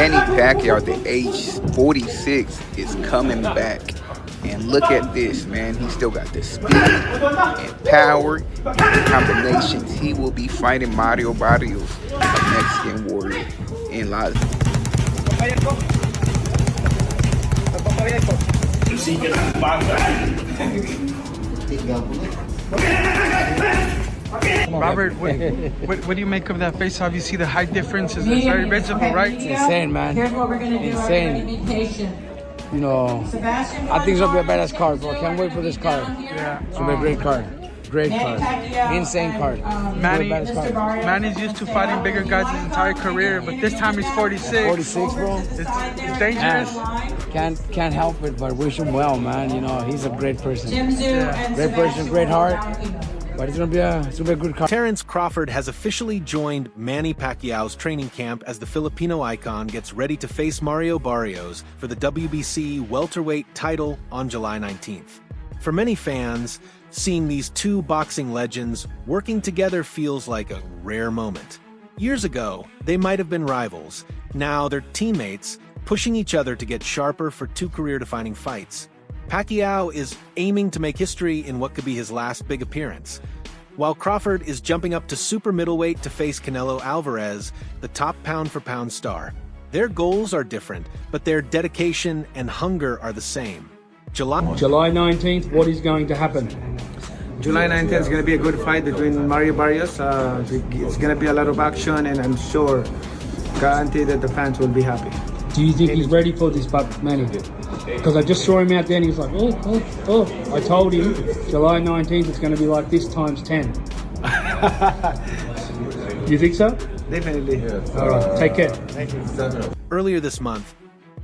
Manny Pacquiao at the age 46 is coming back. And look at this, man. He still got the speed and power and combinations. He will be fighting Mario Barrios, a Mexican warrior, in Las Robert, what do you make of that face-off? You see the height difference? It's very visible, right? It's insane, man. Here's what we're gonna do. Insane. You know, I think it's gonna be a badass card, bro. Can't wait for this card. Yeah. It's gonna be a great card. Great card. Insane card. Manny's used to fighting bigger guys his entire career, but this time he's 46. 46, bro. It's dangerous. Can't help it, but wish him well, man. You know, he's a great person. Yeah. Great person, great heart. But it's gonna be a good card. Terence Crawford has officially joined Manny Pacquiao's training camp as the Filipino icon gets ready to face Mario Barrios for the WBC welterweight title on July 19th. For many fans, seeing these two boxing legends working together feels like a rare moment. Years ago, they might have been rivals. Now they're teammates, pushing each other to get sharper for two career-defining fights. Pacquiao is aiming to make history in what could be his last big appearance, while Crawford is jumping up to super middleweight to face Canelo Alvarez, the top pound-for-pound star. Their goals are different, but their dedication and hunger are the same. July 19th, what is going to happen? July 19th is going to be a good fight between Mario Barrios. It's going to be a lot of action, and I'm sure, guaranteed that the fans will be happy. Do you think he's ready for this, Manny? Because I just saw him out there and he was like, oh. I told him July 19th it's going to be like this times 10. You think so? Definitely. Yeah. All right, take care. Thank you. Earlier this month,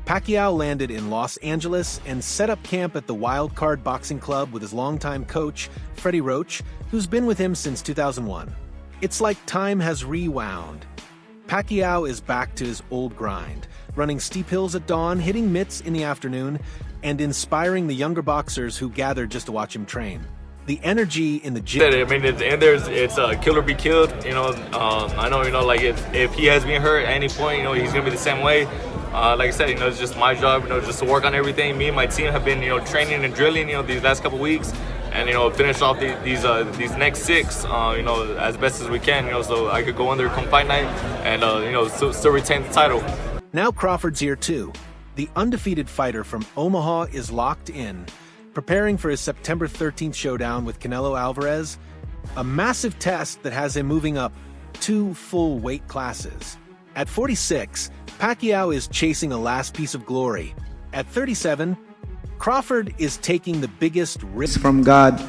Pacquiao landed in Los Angeles and set up camp at the Wild Card Boxing Club with his longtime coach, Freddie Roach, who's been with him since 2001. It's like time has rewound. Pacquiao is back to his old grind, running steep hills at dawn, hitting mitts in the afternoon, and inspiring the younger boxers who gather just to watch him train. The energy in the gym. I mean, it's kill or be killed. You know, I know, you know, like if he has been hurt at any point, you know, he's gonna be the same way. Like I said, you know, it's just my job, you know, just to work on everything. Me and my team have been, you know, training and drilling, you know, these last couple weeks, and you know, finish off these next 6, you know, as best as we can, you know, so I could go in there come fight night and you know, still retain the title. Now Crawford's here too. The undefeated fighter from Omaha is locked in, preparing for his September 13th showdown with Canelo Alvarez, a massive test that has him moving up 2 full weight classes. At 46, Pacquiao is chasing a last piece of glory. At 37, Crawford is taking the biggest risk from God,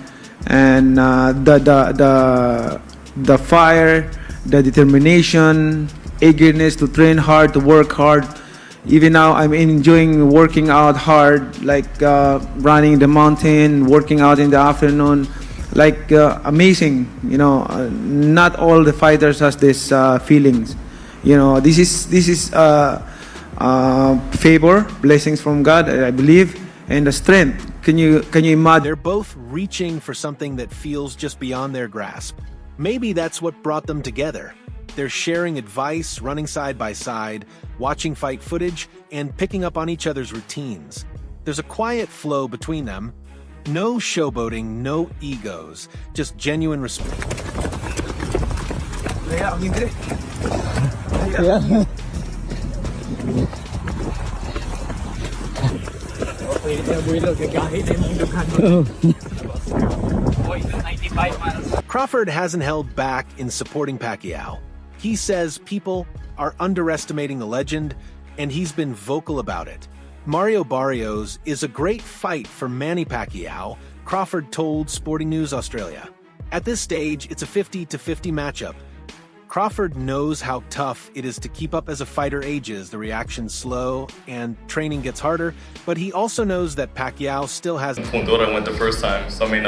and the fire, the determination, eagerness to train hard, to work hard. Even now, I'm enjoying working out hard, like running the mountain, working out in the afternoon, like amazing. You know, not all the fighters has this feelings. You know, this is favor, blessings from God, I believe, and the strength. Can you imagine? They're both reaching for something that feels just beyond their grasp. Maybe that's what brought them together. They're sharing advice, running side by side, watching fight footage, and picking up on each other's routines. There's a quiet flow between them. No showboating, no egos, just genuine respect. Crawford hasn't held back in supporting Pacquiao. He says people are underestimating the legend, and he's been vocal about it. Mario Barrios is a great fight for Manny Pacquiao, Crawford told Sporting News Australia. At this stage, it's a 50-50 matchup. Crawford knows how tough it is to keep up as a fighter ages. The reaction's slow and training gets harder, but he also knows that Pacquiao still has... Fundora went the first time, so I mean,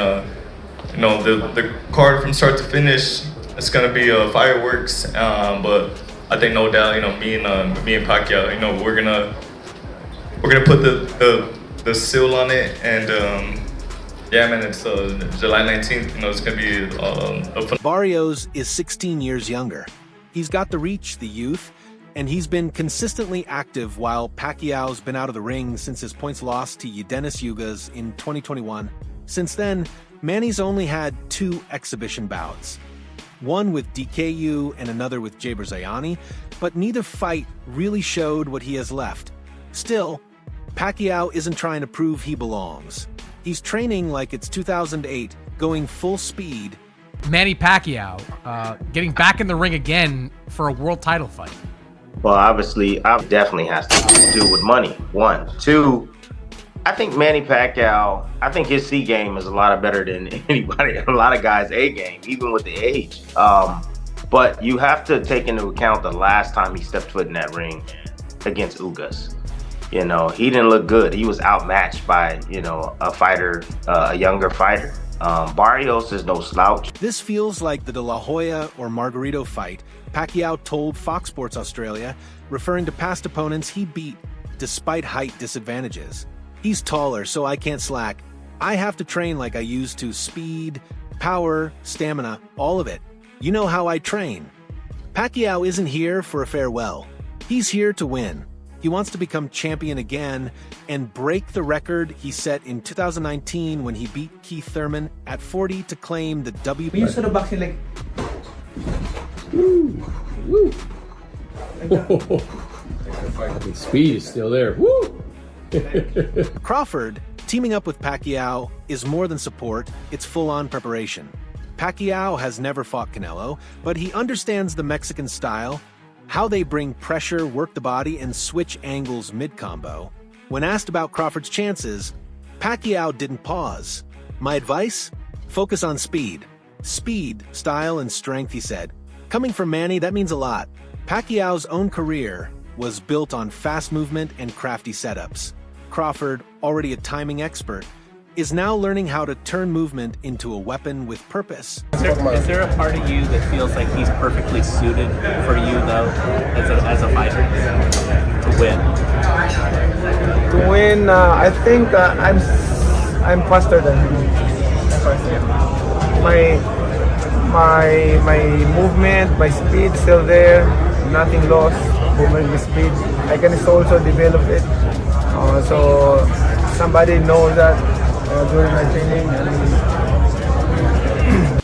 you know, the card from start to finish, it's gonna be fireworks, but I think no doubt, you know, me and Pacquiao, you know, we're gonna put the seal on it, and yeah, man, it's July 19th. You know, it's gonna be a fun. Barrios is 16 years younger. He's got the reach, the youth, and he's been consistently active while Pacquiao's been out of the ring since his points loss to Denis Yugas in 2021. Since then, Manny's only had 2 exhibition bouts. One with DKU and another with Jaber Zayani, but neither fight really showed what he has left. Still, Pacquiao isn't trying to prove he belongs. He's training like it's 2008, going full speed. Manny Pacquiao getting back in the ring again for a world title fight. Well, obviously, it definitely has to do with money, 1. 2, I think Manny Pacquiao, I think his C game is a lot better than anybody, a lot of guys' A game, even with the age. But you have to take into account the last time he stepped foot in that ring against Ugas. You know, he didn't look good. He was outmatched by, a fighter, a younger fighter. Barrios is no slouch. This feels like the De La Hoya or Margarito fight Pacquiao told Fox Sports Australia, referring to past opponents he beat despite height disadvantages. He's taller, so I can't slack. I have to train like I used to. Speed, power, stamina, all of it. You know how I train. Pacquiao isn't here for a farewell. He's here to win. He wants to become champion again and break the record he set in 2019 when he beat Keith Thurman at 40 to claim the WBC. You saw the boxing like... Woo! Woo! The speed is still there. Woo! Crawford, teaming up with Pacquiao, is more than support, it's full-on preparation. Pacquiao has never fought Canelo, but he understands the Mexican style, how they bring pressure, work the body, and switch angles mid-combo. When asked about Crawford's chances, Pacquiao didn't pause. My advice? Focus on speed. Speed, style, and strength, he said. Coming from Manny, that means a lot. Pacquiao's own career was built on fast movement and crafty setups. Crawford, already a timing expert, is now learning how to turn movement into a weapon with purpose. Is there a part of you that feels like he's perfectly suited for you, though, as a fighter, to win? To win, I think I'm faster than him. My movement, my speed still there, nothing lost. Movement with speed, I can also develop it. So somebody knows that during my training.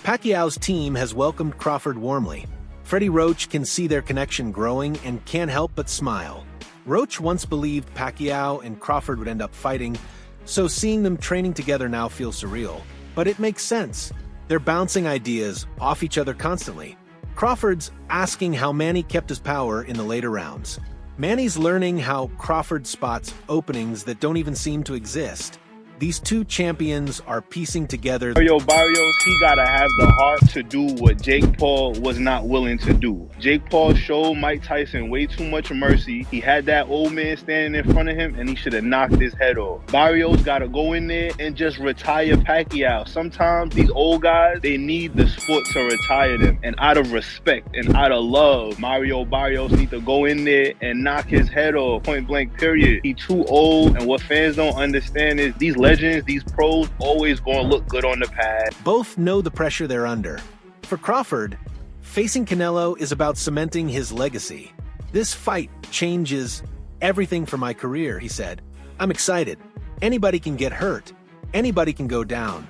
Pacquiao's team has welcomed Crawford warmly. Freddie Roach can see their connection growing and can't help but smile. Roach once believed Pacquiao and Crawford would end up fighting, so seeing them training together now feels surreal. But it makes sense. They're bouncing ideas off each other constantly. Crawford's asking how Manny kept his power in the later rounds. Manny's learning how Crawford spots openings that don't even seem to exist. These two champions are piecing together. Mario Barrios, he gotta have the heart to do what Jake Paul was not willing to do. Jake Paul showed Mike Tyson way too much mercy. He had that old man standing in front of him and he should have knocked his head off. Barrios gotta go in there and just retire Pacquiao. Sometimes these old guys, they need the sport to retire them. And out of respect and out of love, Mario Barrios need to go in there and knock his head off, point blank period. He too old, and what fans don't understand is these legends, these pros, always gonna look good on the pad. Both know the pressure they're under. For Crawford, facing Canelo is about cementing his legacy. This fight changes everything for my career, he said. I'm excited. Anybody can get hurt. Anybody can go down.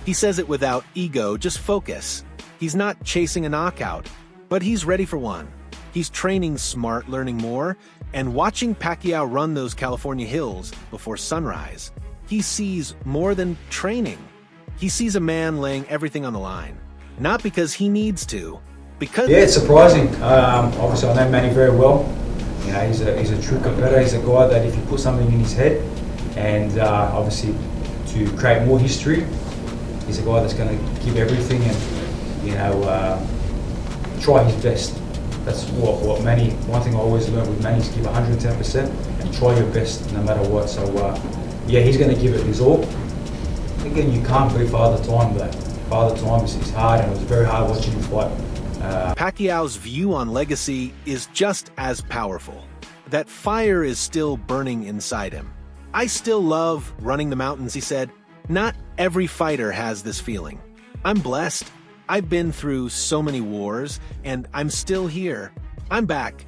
He says it without ego, just focus. He's not chasing a knockout, but he's ready for one. He's training smart, learning more, and watching Pacquiao run those California hills before sunrise. He sees more than training. He sees a man laying everything on the line. Not because he needs to, because... Yeah, it's surprising. Obviously, I know Manny very well. You know, he's a true competitor. He's a guy that if you put something in his head, and obviously to create more history, he's a guy that's going to give everything and, try his best. That's what Manny, one thing I always learned with Manny is give 110% and try your best no matter what. So, yeah, he's going to give it his all. Again, you can't beat Father Time, but Father Time is hard, and it was very hard watching him fight. Pacquiao's view on legacy is just as powerful. That fire is still burning inside him. I still love running the mountains, he said. Not every fighter has this feeling. I'm blessed. I've been through so many wars, and I'm still here. I'm back.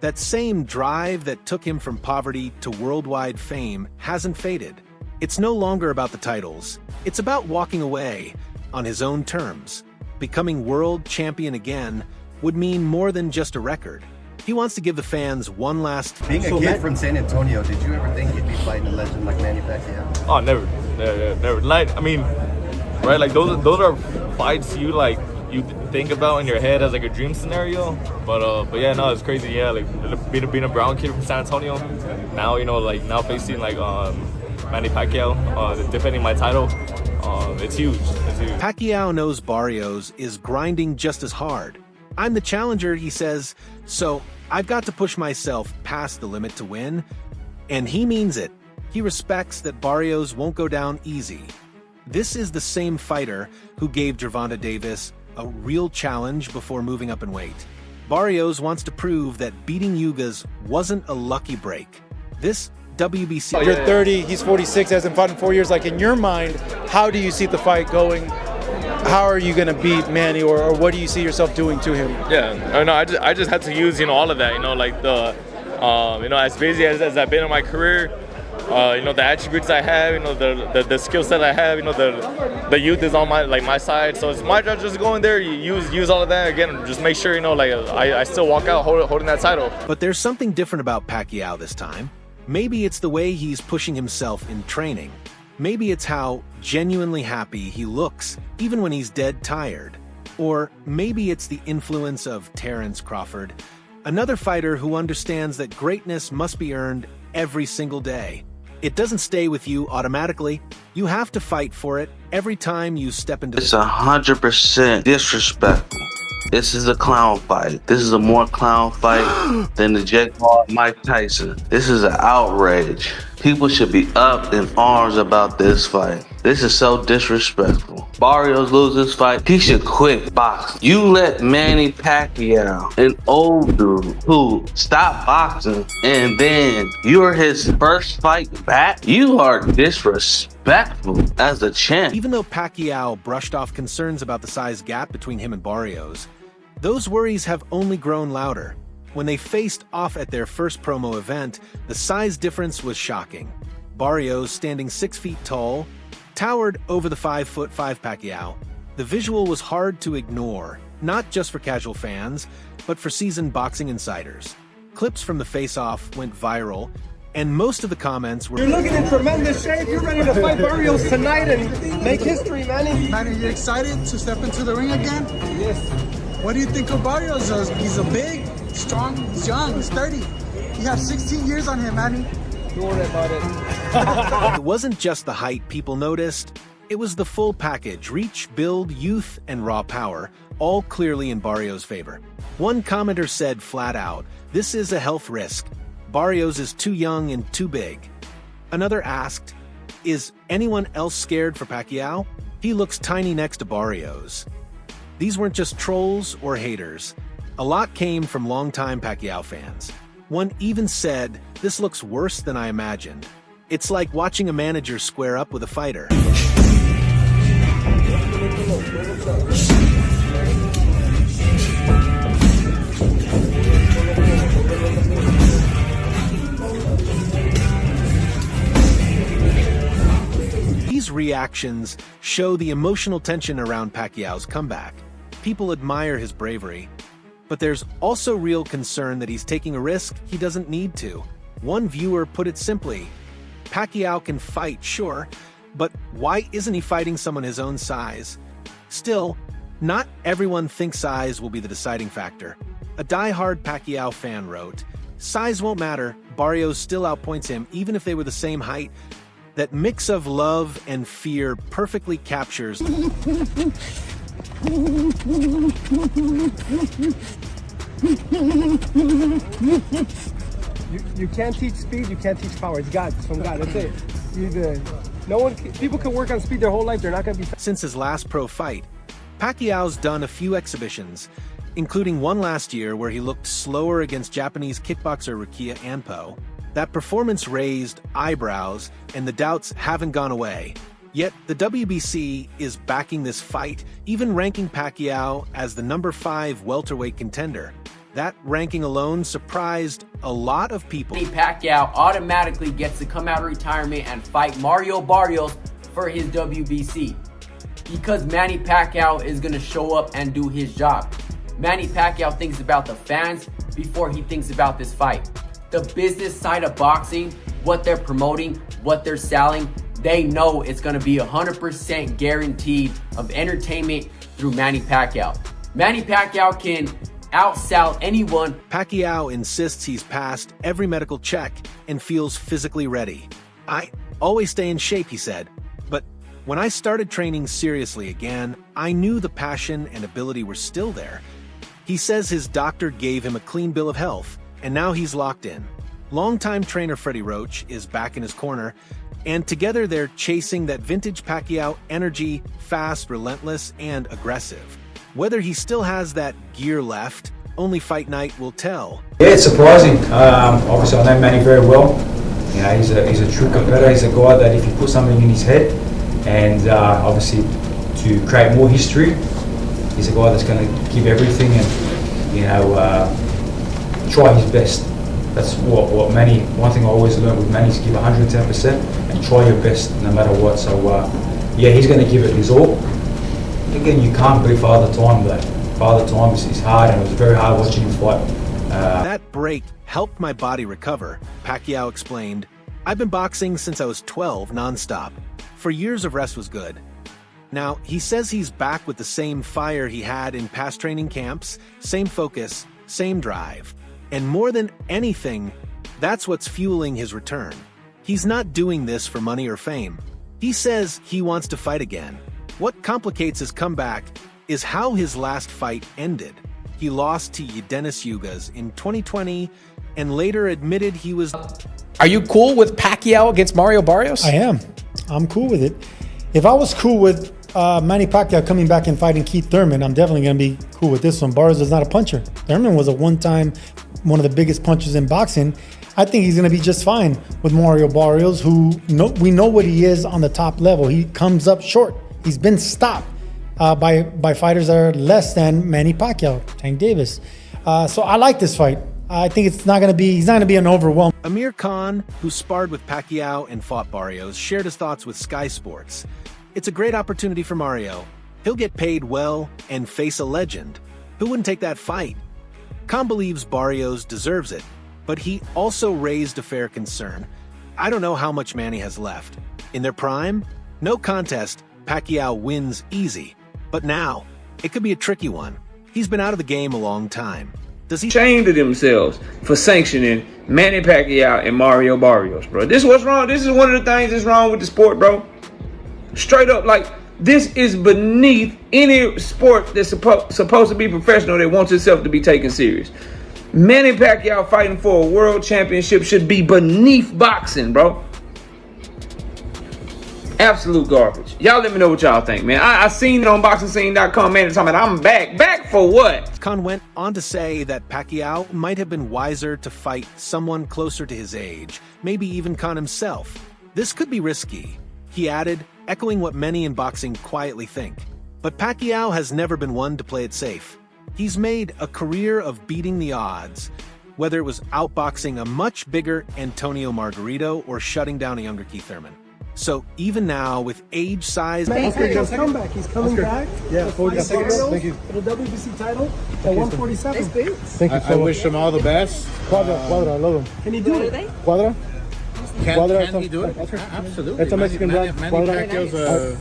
That same drive that took him from poverty to worldwide fame hasn't faded. It's no longer about the titles. It's about walking away on his own terms. Becoming world champion again would mean more than just a record. He wants to give the fans one last... Being a kid from San Antonio, did you ever think you'd be fighting a legend like Manny Pacquiao? Oh, never. Never. Like, I mean, right, like those are fights you think about in your head as like a dream scenario. But yeah, no, it's crazy. Yeah, like being a brown kid from San Antonio, now, now facing like Manny Pacquiao, defending my title, it's huge. It's huge. Pacquiao knows Barrios is grinding just as hard. I'm the challenger, he says, so I've got to push myself past the limit to win. And he means it. He respects that Barrios won't go down easy. This is the same fighter who gave Gervonta Davis a real challenge before moving up in weight. Barrios wants to prove that beating Yugas wasn't a lucky break. This WBC... You're 30, he's 46, hasn't fought in 4 years. Like, in your mind, how do you see the fight going? How are you going to beat Manny, or what do you see yourself doing to him? Yeah, no, I just had to use, all of that, like the, as busy as I've been in my career, the attributes I have, the skill set I have, the youth is on my side. So it's my job just to go in there, use all of that again, just make sure, I still walk out holding that title. But there's something different about Pacquiao this time. Maybe it's the way he's pushing himself in training. Maybe it's how genuinely happy he looks, even when he's dead tired. Or maybe it's the influence of Terence Crawford, another fighter who understands that greatness must be earned every single day. It doesn't stay with you automatically. You have to fight for it every time you step into... It's 100% disrespectful. This is a clown fight. This is a more clown fight than the Jake Paul and Mike Tyson. This is an outrage. People should be up in arms about this fight. This is so disrespectful. Barrios loses this fight, he should quit boxing. You let Manny Pacquiao, an old dude who stopped boxing, and then you're his first fight back? You are disrespectful as a champ. Even though Pacquiao brushed off concerns about the size gap between him and Barrios, those worries have only grown louder. When they faced off at their first promo event, the size difference was shocking. Barrios, standing 6 feet tall, towered over the 5'5" Pacquiao. The visual was hard to ignore, not just for casual fans, but for seasoned boxing insiders. Clips from the face-off went viral, and most of the comments were... You're looking in tremendous shape. You're ready to fight Barrios tonight and make history, Manny. Manny, you excited to step into the ring again? Yes. What do you think of Barrios? He's a big, strong, he's young, he's 30. You have 16 years on him, Manny. Don't worry about it. It wasn't just the height people noticed. It was the full package: reach, build, youth, and raw power, all clearly in Barrios' favor. One commenter said flat out, "This is a health risk. Barrios is too young and too big." Another asked, "Is anyone else scared for Pacquiao? He looks tiny next to Barrios." These weren't just trolls or haters. A lot came from longtime Pacquiao fans. One even said, "This looks worse than I imagined." It's like watching a manager square up with a fighter. These reactions show the emotional tension around Pacquiao's comeback. People admire his bravery, but there's also real concern that he's taking a risk he doesn't need to. One viewer put it simply, Pacquiao can fight, sure, but why isn't he fighting someone his own size? Still, not everyone thinks size will be the deciding factor. A die-hard Pacquiao fan wrote, "Size won't matter, Barrios still outpoints him even if they were the same height." That mix of love and fear perfectly captures... You can't teach speed, you can't teach power. It's God, it's from God, that's it. People can work on speed their whole life, they're not going to be... Since his last pro fight, Pacquiao's done a few exhibitions, including one last year where he looked slower against Japanese kickboxer Rukia Anpo. That performance raised eyebrows, and the doubts haven't gone away. Yet the WBC is backing this fight, even ranking Pacquiao as the #5 welterweight contender. That ranking alone surprised a lot of people. Manny Pacquiao automatically gets to come out of retirement and fight Mario Barrios for his WBC. Because Manny Pacquiao is going to show up and do his job. Manny Pacquiao thinks about the fans before he thinks about this fight. The business side of boxing, what they're promoting, what they're selling, they know it's going to be 100% guaranteed of entertainment through Manny Pacquiao. Manny Pacquiao can outsell anyone. Pacquiao insists he's passed every medical check and feels physically ready. I always stay in shape, he said. But when I started training seriously again, I knew the passion and ability were still there. He says his doctor gave him a clean bill of health, and now he's locked in. Longtime trainer Freddie Roach is back in his corner, and together they're chasing that vintage Pacquiao energy, fast, relentless, and aggressive. Whether he still has that gear left, only fight night will tell. Yeah, it's surprising. Obviously, I know Manny very well. You know, he's a true competitor. He's a guy that if you put something in his head, and obviously to create more history, he's a guy that's going to give everything and, you know, try his best. That's what Manny, one thing I always learned with Manny is give 110% and try your best no matter what. So, yeah, he's going to give it his all. Again, you can't beat Father Time, but Father Time is hard, and it was very hard watching him fight. That break helped my body recover, Pacquiao explained. I've been boxing since I was 12 nonstop. For years of rest was good. Now, he says he's back with the same fire he had in past training camps, same focus, same drive. And more than anything, that's what's fueling his return. He's not doing this for money or fame. He says he wants to fight again. What complicates his comeback is how his last fight ended. He lost to Dennis Yugas in 2020 and later admitted he was... Are you cool with Pacquiao against Mario Barrios? I am. I'm cool with it. If I was cool with Manny Pacquiao coming back and fighting Keith Thurman, I'm definitely going to be cool with this one. Barrios is not a puncher. Thurman was a one of the biggest punchers in boxing. I think he's going to be just fine with Mario Barrios, who we know what he is on the top level. He comes up short. He's been stopped by fighters that are less than Manny Pacquiao, Tank Davis. So I like this fight. I think he's not going to be an overwhelm. Amir Khan, who sparred with Pacquiao and fought Barrios, shared his thoughts with Sky Sports. It's a great opportunity for Mario. He'll get paid well and face a legend. Who wouldn't take that fight? Khan believes Barrios deserves it, but he also raised a fair concern. I don't know how much Manny has left. In their prime, no contest, Pacquiao wins easy. But now, it could be a tricky one. He's been out of the game a long time. Does he ashamed of themselves for sanctioning Manny Pacquiao and Mario Barrios, bro? This is what's wrong. This is one of the things that's wrong with the sport, bro. Straight up, like, this is beneath any sport that's supposed to be professional that wants itself to be taken serious. Manny Pacquiao fighting for a world championship should be beneath boxing, bro. Absolute garbage. Y'all let me know what y'all think, man. I seen it on BoxingScene.com, man. Talking about I'm back. Back for what? Khan went on to say that Pacquiao might have been wiser to fight someone closer to his age, maybe even Khan himself. This could be risky. He added, echoing what many in boxing quietly think. But Pacquiao has never been one to play it safe. He's made a career of beating the odds, whether it was outboxing a much bigger Antonio Margarito or shutting down a younger Keith Thurman. So even now, with age, size... Oscar, he's comeback. He's coming back. Yeah, 40 seconds. Thank you. For the WBC title at 147. Thank you so much. I wish him all the best. Quadra, I love him. Can he do it? Quadra? Can he do it? Absolutely. It's a Mexican brand. Manny Pacquiao's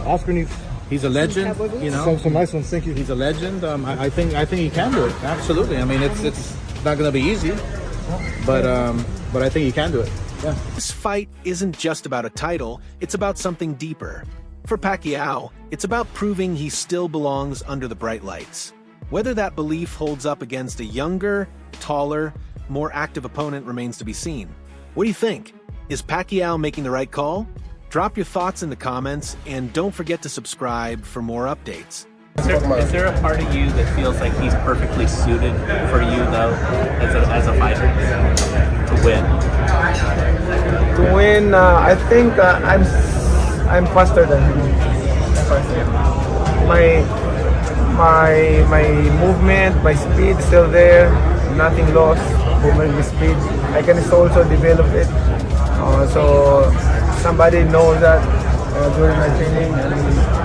Oscar needs... He's a legend, you know. Some nice ones, thank you. He's a legend. I think he can do it. Absolutely. I mean, it's not going to be easy, but I think he can do it. Yeah. This fight isn't just about a title, it's about something deeper. For Pacquiao, it's about proving he still belongs under the bright lights. Whether that belief holds up against a younger, taller, more active opponent remains to be seen. What do you think? Is Pacquiao making the right call? Drop your thoughts in the comments, and don't forget to subscribe for more updates. Is there a part of you that feels like he's perfectly suited for you, though, as a fighter, to win? To win, I think I'm faster than him. my movement, my speed still there, nothing lost. Movement with speed, I can also develop it. So somebody knows that during my training, and